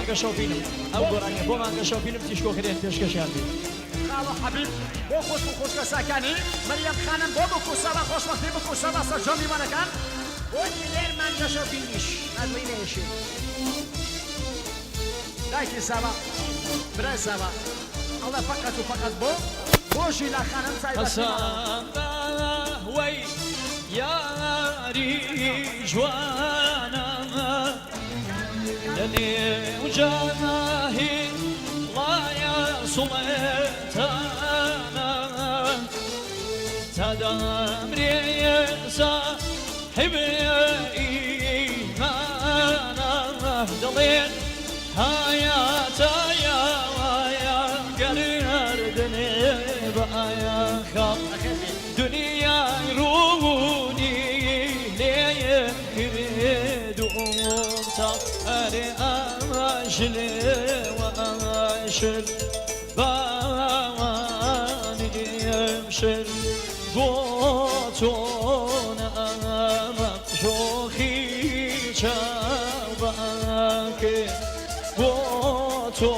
مانگە شەوبینم ئەو گۆرانیە بۆ مانگە شەوبینم تیشکۆ کرێن پێشکەشیان بێ خاڵە حەبیب بۆ خۆش و خۆشکەسەکانی مەریەم خانم بۆ بکوسەوە خۆشبەختی بکوسەوە سەرجەم میوانەکان بۆ لێر مانگە شەوبینیش ئەدوی نێشێ دایکی ساوا برای ساوا ئەڵە فەقەت و فەقەت بۆ ژیلا خانم حەسەن وەی یاری جوانە لەنێو جاناهی وڵایە سوڵێتانە تا دەمرێ ساحیبێ ئیمانە دەڵێن هایاتە یاوایە گەردنێ بەئایە خەڵ دنیای ڕوونی لێیە کرد و تاق ئەرێ ئاشلێ و ئاشل باوانیم شل بۆ تۆ نەمە شۆخی چاوباکێ بۆ تۆ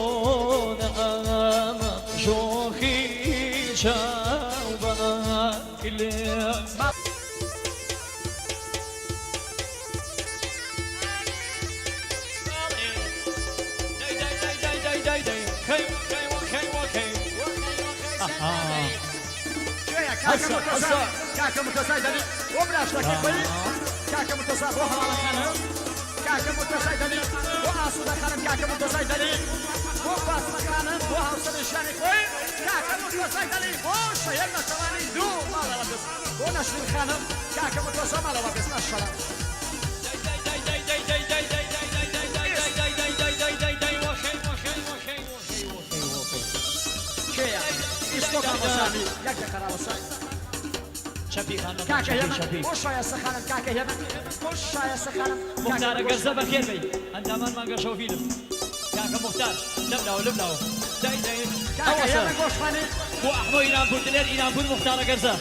نەمە شۆخی چاوباک لێ كاكا متزايدني وبلاش لك الطريق كاكا متزايد وهلا خانم كاكا متزايدني وعاصد خانم كاكا متزايدني وفاصل خانم وحوصل الشاني خوي كاكا متزايدني وشيرنا ثواني دو ما لا بس ونشر الخانم كاكا متزايد ما لا بس نشر كاكا يمن وشايا سخانم كاكا يمن وشايا سخانم مختار قرزة بخير بي أندامان مانگا شو فيلم كاكا مختار لبلاو كاكا يمن وشخاني بو أحمو إيران بود دلير إيران بود مختار قرزة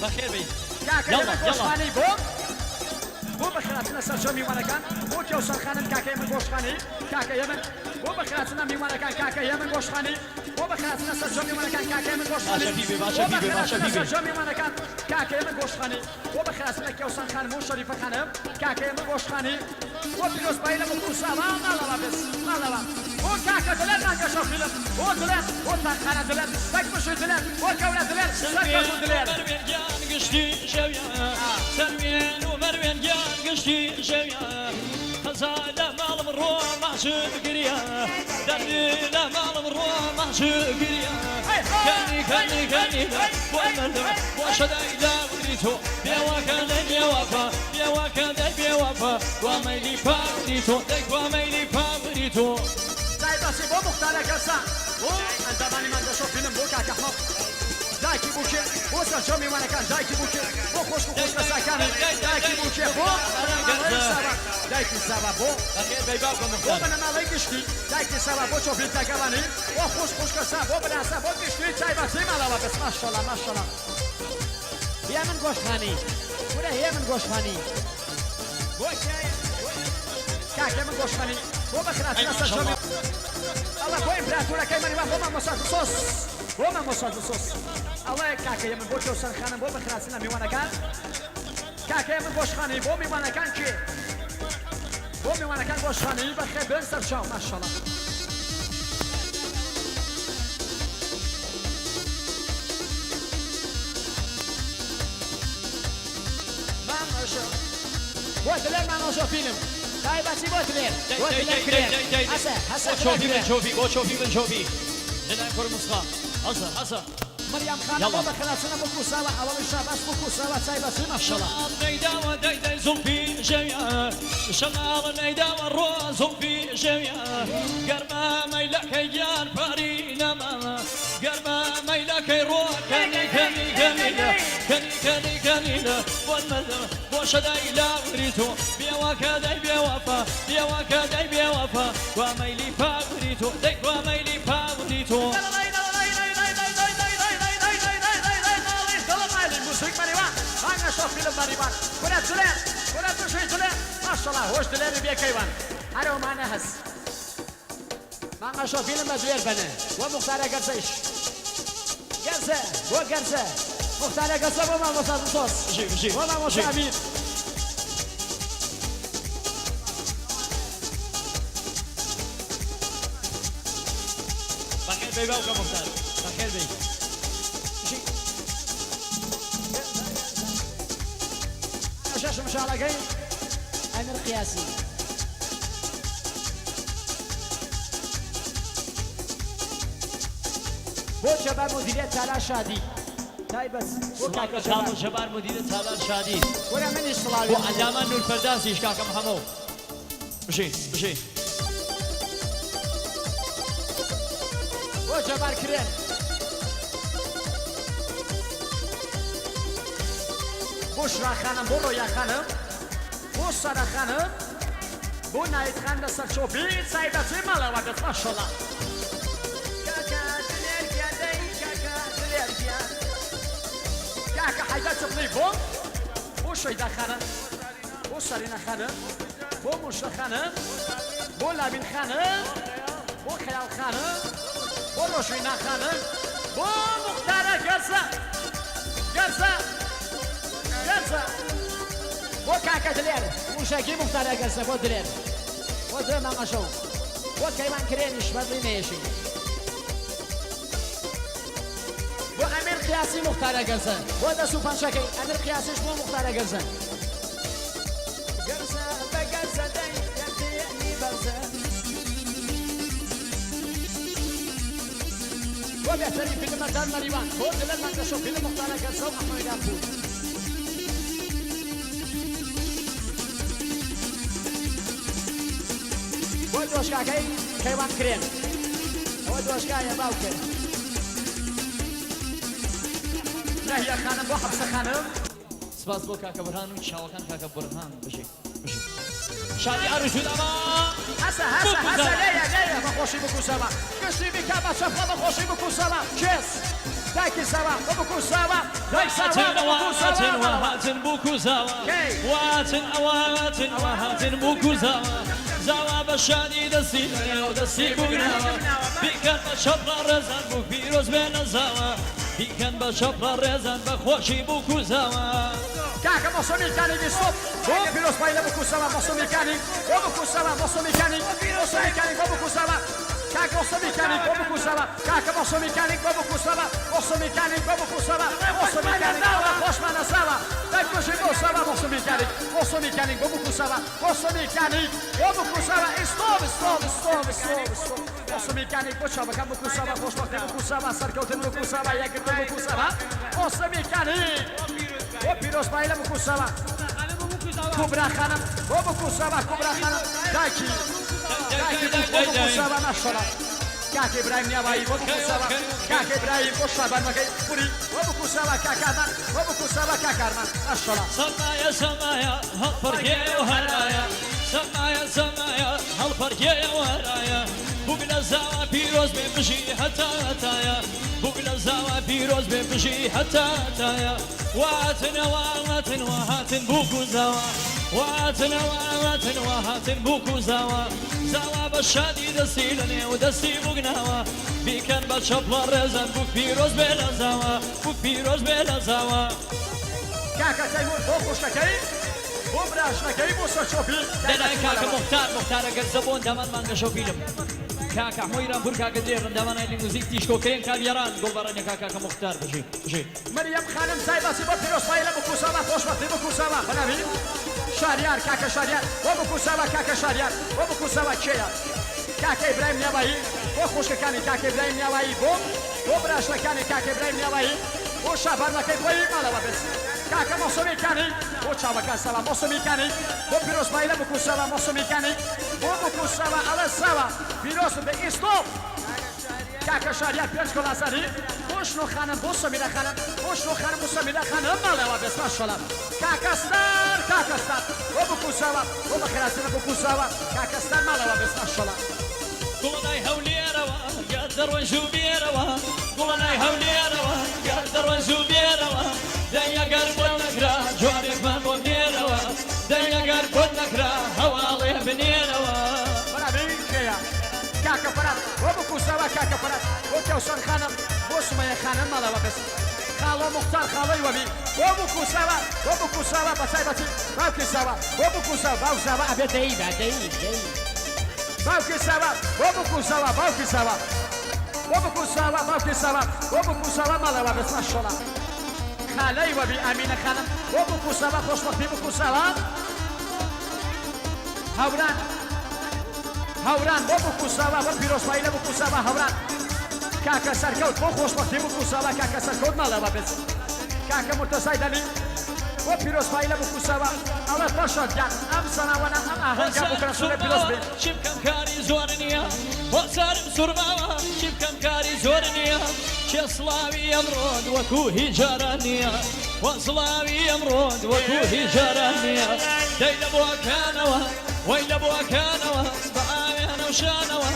بخير بي كاكا يمن وشخاني بو بخيراتنا سرجو ميوانكان بو كيوسر خانم كاكا يمن وشخاني كاكا يمن بو بخيراتنا ميوانكان كاكا يمن وشخاني بو بخيراتنا سرجو ميوانكان كاكا يمن وشخاني باشا بيبي سرجو ميوانكان كاكا يمن وشخاني بو بخيراتنا كيوسر خانم وشريفة خانم كاكا يمن وشخاني بو بيروز بايلة مكوسا مالا بس مالا بو كاكا دلال مانجا شو فيلم بو دلال بو تاخانا دلال تكبشو دلال بو كولا دلال تكبشو دلال مروين جان قشتي شويا سلوين ومروين جان قشتي شويا خزانة مال مرو ما شكريا دردنا مال مرو ما شكريا كاني والمردم وشدايدا وريتو بيوافا وميلي فاوريتو وميلي فاوريتو زي بس بو مختار قصة انت ماني ما نشوف فيلم بو كاكا احمد دايكي بوكي بو سرجو ميوانكان دايكي بوكي بو خوش مساكاني دايكي بوكي بو دايكي سابا بو بخير بيباكم مختار بو بنا مالي قشتي دايكي سابا بو شو بيتا قواني بو خوش كسا بو بنا سابا بو قشتي زي بس مالا بس ما شاء الله هي من گوشخانی ولا هي من گوشخانی كاكا من گوشخانی بو بخيراتنا سرجو الله بو امبراطورة كيماني بو ما مساعد صوص وما مصاد الصوص الله كاكا يمن بوش وسن خانم بو بخراسنا ميوانا كان كاكا يمن بوش خاني بو ميوانا كان كي بو ميوانا كان بوش خاني بخير بن سرشاو ما شاء الله ما نشوف بوتلين ما نشوف فيلم طيب بس بوتلين شوفي لنا كور مصطفى حصل مريم خانم بو بخراسنا بو سوا اول شاباس بو سوا ساي بس ما شاء الله نيدا زلفي جميع شغال نيدا والروز زلفي جميع قرما ميلك يان فارينا ما قرما ميلك يروح كني والمدى وشداي لا وريتو بيوافا وميلي فاوريتو وميلي فاوريتو شوف فيلم ماريبان ولاد زلال ما شاء الله هوش دلال بيا كيوان هارو معنا هز مانگا شو فیلم بدویر بنه و مختار گرزش گرزه و گرزه مختار گرزه و ما مصاد صوص بشي و ما مصاد امیر بخير بي باوكا مختار بخير بي شاش مشاركين امير قياسي بو شباب مديرية تالا شادي تايبس سلاك كامل شباب مدير تالار شادي ولا من يصلى بو عندما نور فرداسي شكاكا محمود بشي بو جبار كريم بشرا خانم بو رویا خانم بو سارا خانم بو نايت خانم دستر شوبي سايبة زي مالا وقت ما شاء الله كاكا حيدا تقني بو شيدا خانم بو سارينا خانم بو مشرا خانم بو لابين خانم بو خيال خانم بو روشينا خانم بو مختار قرصة بو كاكا دلير مشاكي مختار قرصة بو دلير بو دلير ما شو بو كيمان كرينش بدري ماشي بو امير قياسي مختار قرصة بو دا سوبان شاكي امير قياسيش بو مختار قرصة قرصة بقرصة داي يديني برزة بو بيحترين فيلم مردان مريوان بو دلير ما شو فيلم مختار قرصة وأحمد يعقوب بو دوشكاكي كيوان كريم بو دوشكايا باوكر نهي خانم بو حبس خانم سپاس بۆ کاکە بەرهان و چاوەکان کاکە بەرهان بشێ شادی ئاروشود ئەما هسه ليه بخوشي بكو سوا كشي بكا بشفا بخوشي بكو سوا كيس دايكي سوا وبكو سوا دايك سوا وهاتن بوكو زاوا واتن أواتن وهاتن بوكو زاوا زاوا بشادي دسي ودسي بوغناوا بيكن بشبر رزان بوك بيروز بين زاوا بيكن بشبر رزان بخوشي بوكو زاوا كاكا موسوميكاني بيستوب بو بيروز بايلة بوكو سوا موسوميكاني وبكو سوا موسوميكاني وبكو سوا كاكا موسوميكاني وبكو سوا كاكا موسوميكاني وبكو سوا موسوميكاني وبكو سوا موسوميكاني خوش مانا سوا بكوشي بو سوا موسوميكاني وبكو سوا موسوميكاني وبكو سوا استوب موسوميكاني بوشا بكا بكو سوا خوش وقت بكو سوا سركوتن بكو سوا يكتن بكو سوا موسوميكاني وبيروز بايلة بكو سوا كبرى خانم وبكو سوا كبرى خانم دايكي بكو سوا نشرة كاك إبراهيم نياباي وبكو سوا كاك إبراهيم وشابان مكي بري وبكو سوا كاكارمان وبكو سوا كاكارمان نشرة سمايا هالفرقية وهرايا سمايا هالفرقية وهرايا بوغلا زاوا بيروز بمشي حتى هتايا بوغلا زاوا بيروز بمشي حتى هتايا واتن وهاتن بوكو زاوا واتن وهاتن بوكو زاوا زاوا بشادي دسي لني ودسي بوغناوا بيكن بشبلا رزان بوك بيروز بلا زاوا بوك بيروز بلا زاوا كاكا تيمور بوكو شكاي بو براشنكاي بو سوشوبي دناي كاكا مختار اگر زبون دمان مانگا شو فيلم كاكا حمويران بور كاكا دير دمان اي موزيك تيشكو كرين كابيران قول براني كاكا مختار بشي مريم خانم سايباسي بو بيروز بايلة بوكو سوا خوش وقت بوكو سوا بنابي شاريار كاكا شاريار وبكو سوا كاكا شاريار وبكو سوا كيا كاكا إبراهيم نياباي بو خوشكاني كاكا إبراهيم نياباي بو براشنكاني كاكا إبراهيم نياباي بو شابان مكي بوي مالا وبس كاكا موسوميكاني بو شابكا سوا موسوميكاني بو بيروز بايلة بوكو سوا موسوميكاني بو بوكو سوا على سوا بيروز بإستوب كاكا شاريار بيرشكو لازاري بوشنو خانم بو سميرة خانم بوشنو خانم بو سميرة خانم مالا وبس ما شاء الله كاكا ستار وبكو سوا وبخراسنا بوكو سوا كاكا ستار مالا وبس ما شاء الله قولناي هولي روا قدر ونشوفي روا قولناي هولي روا قدر ونشوفي روا دنيا قرب ونكرا جوارك ما بني روا دنيا قرب ونكرا هوالي بني روا برابي كيا کاکە فرات بۆ بکوسەوە کاکە فرات بۆ کەوسەر خانم بۆ سمەیە خانم ماڵەوە بس خاڵۆ مختار خاڵەی وەبی بۆ بکوسەوە بە تایبەتی باوکی ساوە بۆ بکوسەوە باوساوە ئەبێ دەی باوکی ساوە بۆ بکوسەوە باوکی ساوە بۆ بکوسەوە ماڵەوە بس ماشەڵڵا خالەی وەبی ئامینە خانم بۆ بکوسەوە خۆشبەختی بکوسەوە هەوران بۆ بکوسەوە بۆ پیرۆزبایی لە بکوسەوە هەوران کاکە سەرکەوت بۆ خۆشبەختی بکوسەوە کاکە سەرکەوت ماڵەوە بس کاکە مرتەزای دەلی بۆ پیرۆزبایی لە بکوسەوە ئەڵێ باشە گیان ئەم سەناوەنە ئەم ئاهەنگە بکرە سوورە پیرۆز بێ چی بکەم کاری زۆر نییە بۆ سارم سوورماوە چی بکەم کاری زۆر نییە چێ سڵاوی ئەمڕۆن وەکو هیچ جاران نییە وە سڵاوی ئەمڕۆن وەکو هیچ جاران نییە دەی لە بۆکانەوە وەی لە بۆکانەوە بە ئاوێنە و شانەوە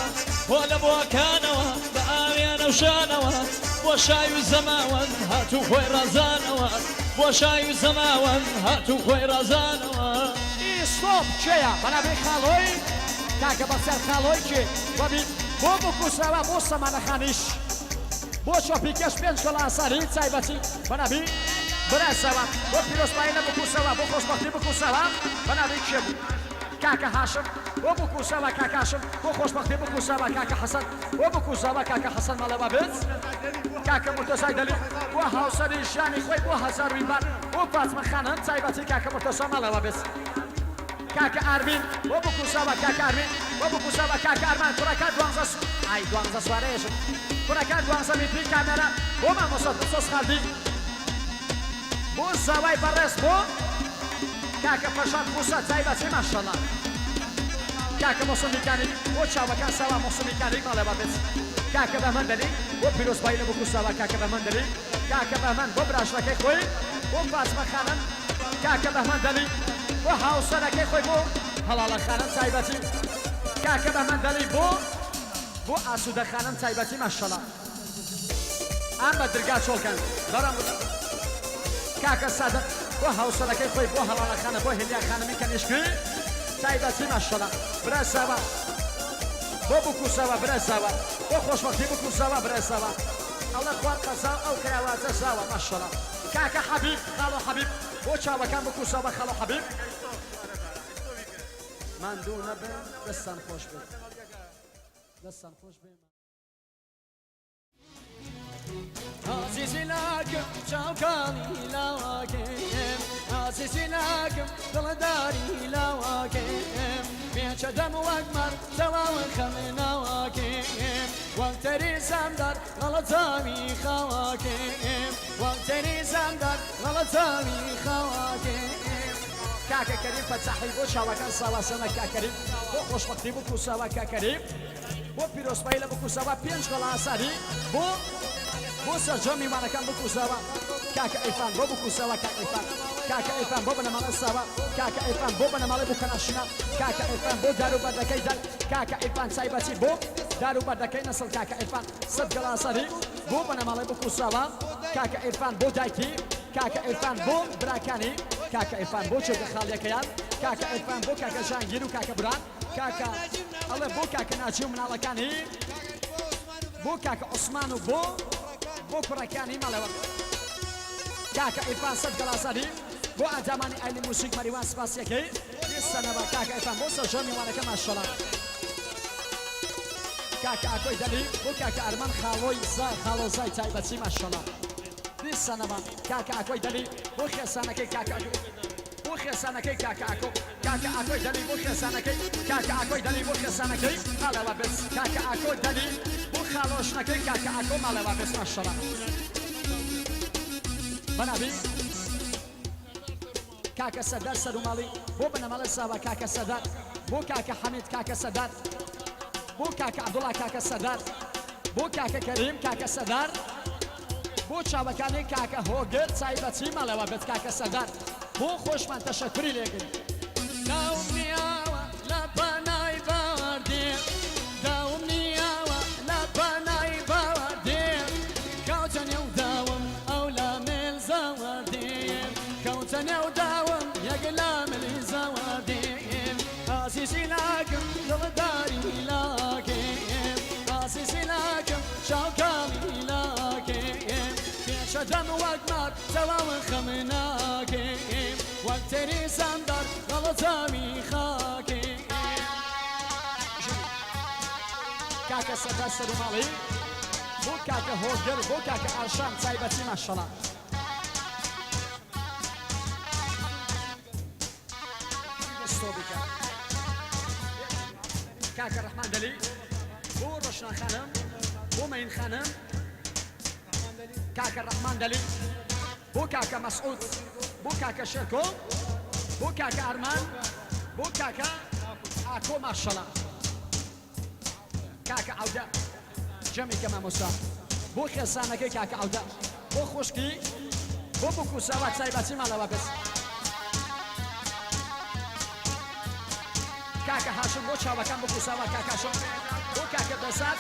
بۆ لە بۆکانەوە بە ئاوێنە و شانەوە بۆ شای و زەماوەن هاتوو خۆی ڕازانەوە بۆ شای و زەماوەن هاتوو خۆی ڕازانەوە ئیسۆپ چێە بەنابێ خاڵۆی کاکە بەسەر خاڵۆی چێ وەبی بۆ بکوسەوە بۆ سەمانەخانیش بۆ شۆپیکەش پێنج کۆڵ ئاساری چایبەتی بەنابی برەسەوە بۆ پیرۆزبایی لە بکوسەوە بۆ خۆشبەختی بکوسەوە بەنابی چێ بوو کاکە هاشم بۆ بکوسەوە کاکە هاشم بۆ خۆشبەختی بکوسەوە کاکە حەسەن بۆ بکوسەوە کاکە حەسەن مەڵەوە بێت کاکە مرتەزای دەلی بۆ هاوسەری ژیانی خۆی بۆ هەزار ویبان بۆ پاتمە خانم چایبەتی کاکە مرتەزا مەڵەوە بێت کاکە ئارمین بۆ بکوسەوە کاکە ئارمین بۆ بکوسەوە کاکە ئارمان کوڕەکە دوانزە سوارەیەشم کوڕەکە دوانزە میتری کامێرە بۆ مامۆستا سۆس خاردی بۆ زاوای بەڕێز بۆ کاکە پەشان قوسە چایبەتی ماشەڵڵا کاکە مۆسمیکانی بۆ چاوەکان ساوا مۆسمیکانی ماڵەوە بێت کاکە بەمەند دەلی بۆ پیرۆزبایی لە بکوسەوە کاکە بەمەند دەلی کاکە بەمەند بۆ براشەکەی خۆی بۆ فاتمە خانم کاکە بەمەند دەلی بۆ هاوسەرەکەی خۆی بۆ هەڵاڵە خانم چایبەتی کاکە بەمەند دەلی بۆ ئاسوودە خانم چایبەتی ماشەڵڵا ئەم بە درگا چۆڵکەن بەڕەم کاکە سادق بۆ هاوسەرەکەی خۆی بۆ هەڵاڵە خانە بۆ هێلیا خانمی کەنیشکی چایبەتی ماشەڵڵا برەسەوە بۆ بکوسەوە برەسەوە بۆ خۆشبەختی بکوسەوە برەسەوە ئەڵە خوارد قەزاو ئەو کراواتە زاوە ماشەڵڵا کاکە حەبیب خاڵۆ حەبیب بۆ چاوەکان بکوسەوە خاڵۆ حەبیب ماندوو نەبێ دەستان خۆش بێت دەستان خۆش بێ عزیزی لاکم چاوکانی لاواکم عزیزی لاکم دڵداری لاواکم پێچە دەم وەک مەڕ تەواون خەمە ناواکم وەک تەری زەمدار هەڵە چاوی خاواکم وەک تەری زەمدار هەڵە چاوی خاواکم کاکە کەریم فەتاحی بۆ چاوەکان ساواسەنە کاکەریم بۆ خۆشبەختی بکوسەوە کاکەریم بۆ پیرۆزبایی لە بکوسەوە پێنج کۆڵ ئاساری بۆ سەرجەم میوانەکان بکوسەوە کاکە ئەیفان بۆ بکوسەوە کاکە ئەیفان بۆ بنەماڵە ساوە کاکە ئەیفان بۆ بنەماڵی بووکەناشنا کاکە ئەیفان بۆ داروبەردەکەی دەر کاکە ئەیفان چایبەتی بۆ داروبەردەکەی نەسڵ کاکە ئەیفان سەد کۆڵ ئاساری بۆ بنەماڵی بکوسەوە کاکە ئەیفان بۆ دایکی کاکە ئەیفان بۆ براکانی کاکە ئەیفان بۆ چێگە خاڵیەکەیان کاکە ئەیفان بۆ کاکە ژانگیر و کاکە بران کاکە ئەڵێ بۆ کاکە ناچی و مناڵەکانی بۆ کاکە عوسمان و بۆ کوڕەکانی ماڵەوە کاکە ئەیفان سەد کۆڵ ئاساری بۆ ئەنجامانی ئایلی موسیق مەریوان سپاسیەکەی سەنەبە کاکە ئەیفان بۆ سەرجەم میوانەکە ماشەڵڵا کاکە ئاکۆی دەلی بۆ کاکە ئەرمان خاڵۆزای تایبەتی ماشەڵڵا سەنەبە کاکە ئاکۆی دەلی بۆ خێسانەکەی کاکە بۆ خێسانەکەی کاکە ئاکۆ کاکە ئاکۆی دەلی بۆ خێسانەکەی کاکە ئاکۆی دەلی بۆ خێسانەکەی ماڵەوە بێت کاکە ئاکۆ دەلی بۆ خاڵۆشنەکەی کاکە ئاکۆ ماڵەوە بێت ماشەڵڵا بەنابی کاکە سەردار سەروماڵی بۆ بنەماڵە ساوە کاکە سەردار بۆ کاکە حەمید کاکە سەردار بۆ کاکە عەبدوڵڵا کاکە سەردار بۆ کاکە کەریم کاکە سەردار بۆ چاوەکانی کاکە هۆگر چایبەتی ماڵەوە بێت کاکە سەردار بۆ خۆشمان تەشەکوری لێگرین داوم نیاوە لە پەنای باوەردێ داوم نیاوە لە پەنای باوەردێ کەوتە نێو داوم ئەو لە مێل زەوەردێ کەوتە نێو داوم یەک لە ملی زەوەردێ عزیزی لاکم دڵداری لاکم بەدەم وەک مار تەواون خەمە ناکەم وەک تەری سەندەر لەڵە جامی خاکەم کاکە سەدە سەرماڵی بۆ کاکە هۆگر بۆ کاکە ئاشان تایبەتی ماشەڵا کاکە ڕەحمان دەلی بۆ ڕۆشنان خانم بۆ مەین خانم کاکە ڕەحمان دەلی بۆ کاکە مەسعود بۆ کاکە شێرکۆ بۆ کاکە ئارمان بۆ کاکە ئاکۆ ماشەڵا کاکە عەودە جەمێکە مامۆستا بۆ خێزانەکەی کاکە عەودە بۆ خوشکی بۆ بکوسەوە تایبەتی ماڵەوە بس کاکە هاشم بۆ چاوەکان بکوسەوە کاکاشم بۆ کاکە بەزات